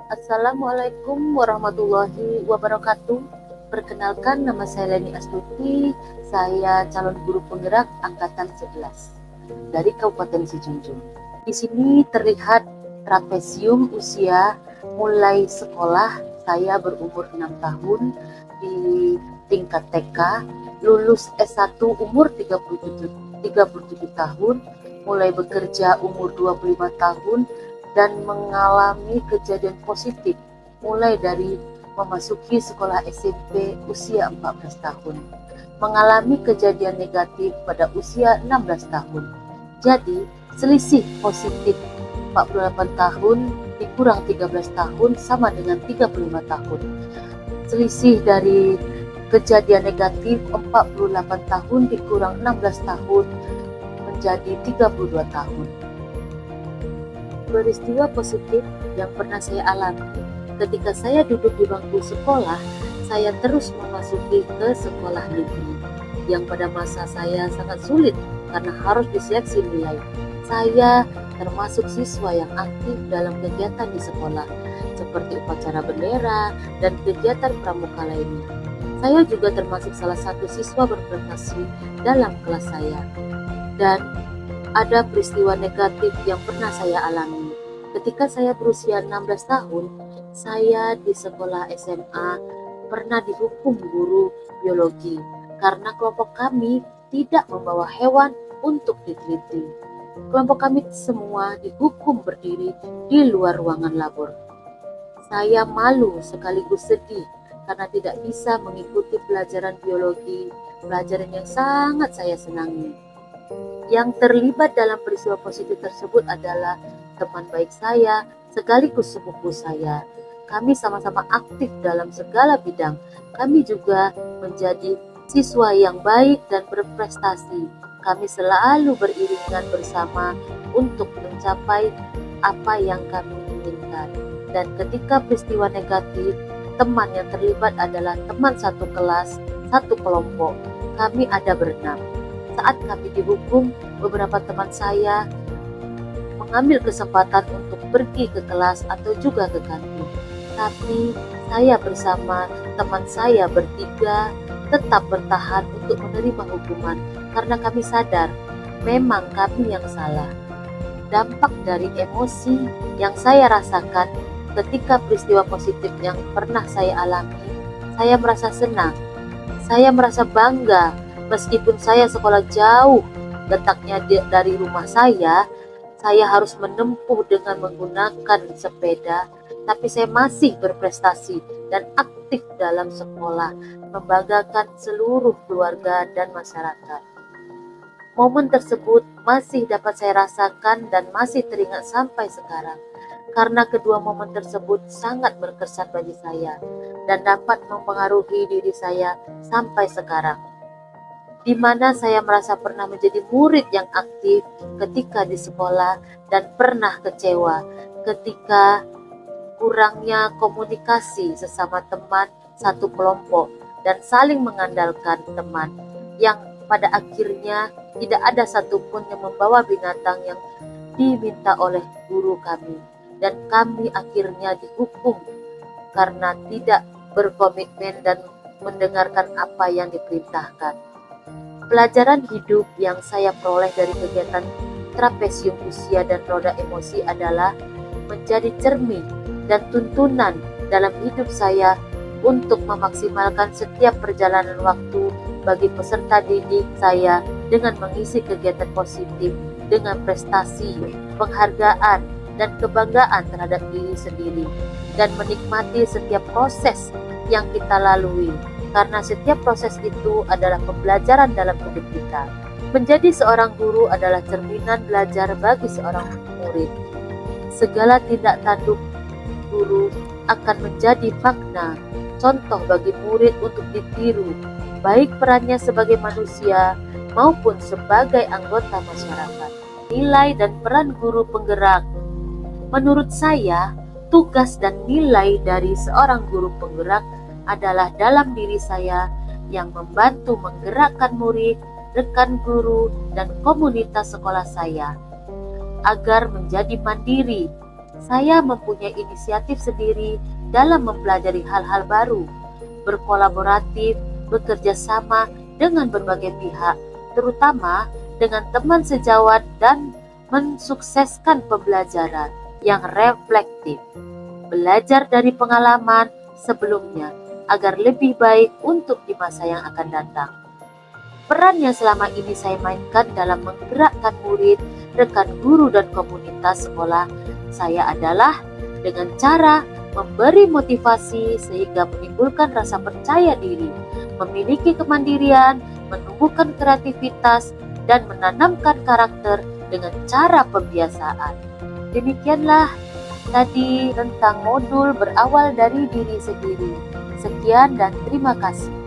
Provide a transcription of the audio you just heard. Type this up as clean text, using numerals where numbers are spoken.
Assalamualaikum warahmatullahi wabarakatuh. Perkenalkan, nama saya Leni Astuti. Saya calon guru penggerak angkatan 11 dari Kabupaten Sijunjung. Di sini terlihat trapesium usia mulai sekolah. Saya berumur 6 tahun di tingkat TK, lulus S1 umur 37 tahun, mulai bekerja umur 25 tahun, dan mengalami kejadian positif mulai dari memasuki sekolah SMP usia 14 tahun, mengalami kejadian negatif pada usia 16 tahun. Jadi, selisih positif 48 tahun dikurang 13 tahun sama dengan 35 tahun. Selisih dari kejadian negatif 48 tahun dikurang 16 tahun menjadi 32 tahun. Peristiwa positif yang pernah saya alami ketika saya duduk di bangku sekolah, saya terus memasuki ke sekolah negeri yang pada masa saya sangat sulit karena harus diseleksi nilai. Saya termasuk siswa yang aktif dalam kegiatan di sekolah seperti upacara bendera dan kegiatan pramuka lainnya. Saya juga termasuk salah satu siswa berprestasi dalam kelas saya. Dan ada peristiwa negatif yang pernah saya alami. Ketika saya berusia 16 tahun, saya di sekolah SMA pernah dihukum guru biologi karena kelompok kami tidak membawa hewan untuk diteliti. Kelompok kami semua dihukum berdiri di luar ruangan labor. Saya malu sekaligus sedih karena tidak bisa mengikuti pelajaran biologi, pelajaran yang sangat saya senangi. Yang terlibat dalam peristiwa positif tersebut adalah teman baik saya sekaligus sepupu saya. Kami sama-sama aktif dalam segala bidang. Kami juga menjadi siswa yang baik dan berprestasi. Kami selalu beriringan bersama untuk mencapai apa yang kami inginkan. Dan ketika peristiwa negatif, teman yang terlibat adalah teman satu kelas, satu kelompok. Kami ada berenam. Saat kami dihukum, beberapa teman saya mengambil kesempatan untuk pergi ke kelas atau juga ke kantin. Tapi saya bersama teman saya bertiga tetap bertahan untuk menerima hukuman karena kami sadar memang kami yang salah. Dampak dari emosi yang saya rasakan ketika peristiwa positif yang pernah saya alami, saya merasa senang, saya merasa bangga meskipun saya sekolah jauh letaknya dari rumah saya harus menempuh dengan menggunakan sepeda, tapi saya masih berprestasi dan aktif dalam sekolah, membanggakan seluruh keluarga dan masyarakat. Momen tersebut masih dapat saya rasakan dan masih teringat sampai sekarang, karena kedua momen tersebut sangat berkesan bagi saya dan dapat mempengaruhi diri saya sampai sekarang, di mana saya merasa pernah menjadi murid yang aktif ketika di sekolah dan pernah kecewa ketika kurangnya komunikasi sesama teman satu kelompok dan saling mengandalkan teman, yang pada akhirnya tidak ada satupun yang membawa binatang yang diminta oleh guru kami, dan kami akhirnya dihukum karena tidak berkomitmen dan mendengarkan apa yang diperintahkan. Pelajaran hidup yang saya peroleh dari kegiatan trapesium usia dan roda emosi adalah menjadi cermin dan tuntunan dalam hidup saya untuk memaksimalkan setiap perjalanan waktu bagi peserta didik saya dengan mengisi kegiatan positif dengan prestasi, penghargaan, dan kebanggaan terhadap diri sendiri, dan menikmati setiap proses yang kita lalui, karena setiap proses itu adalah pembelajaran dalam hidup kita. Menjadi seorang guru adalah cerminan belajar bagi seorang murid. Segala tindak tanduk guru akan menjadi makna contoh bagi murid untuk ditiru, baik perannya sebagai manusia maupun sebagai anggota masyarakat. Nilai dan peran guru penggerak. Menurut saya, tugas dan nilai dari seorang guru penggerak adalah dalam diri saya yang membantu menggerakkan murid, rekan guru, dan komunitas sekolah saya agar menjadi mandiri, Saya mempunyai inisiatif sendiri dalam mempelajari hal-hal baru, berkolaboratif, bekerja sama dengan berbagai pihak, terutama dengan teman sejawat dan mensukseskan pembelajaran yang reflektif. Belajar dari pengalaman sebelumnya agar lebih baik untuk di masa yang akan datang. Peran yang selama ini saya mainkan dalam menggerakkan murid, rekan guru dan komunitas sekolah saya adalah dengan cara memberi motivasi sehingga menimbulkan rasa percaya diri, memiliki kemandirian, menumbuhkan kreativitas, dan menanamkan karakter dengan cara pembiasaan. Demikianlah tadi tentang modul berawal dari diri sendiri. Sekian dan terima kasih.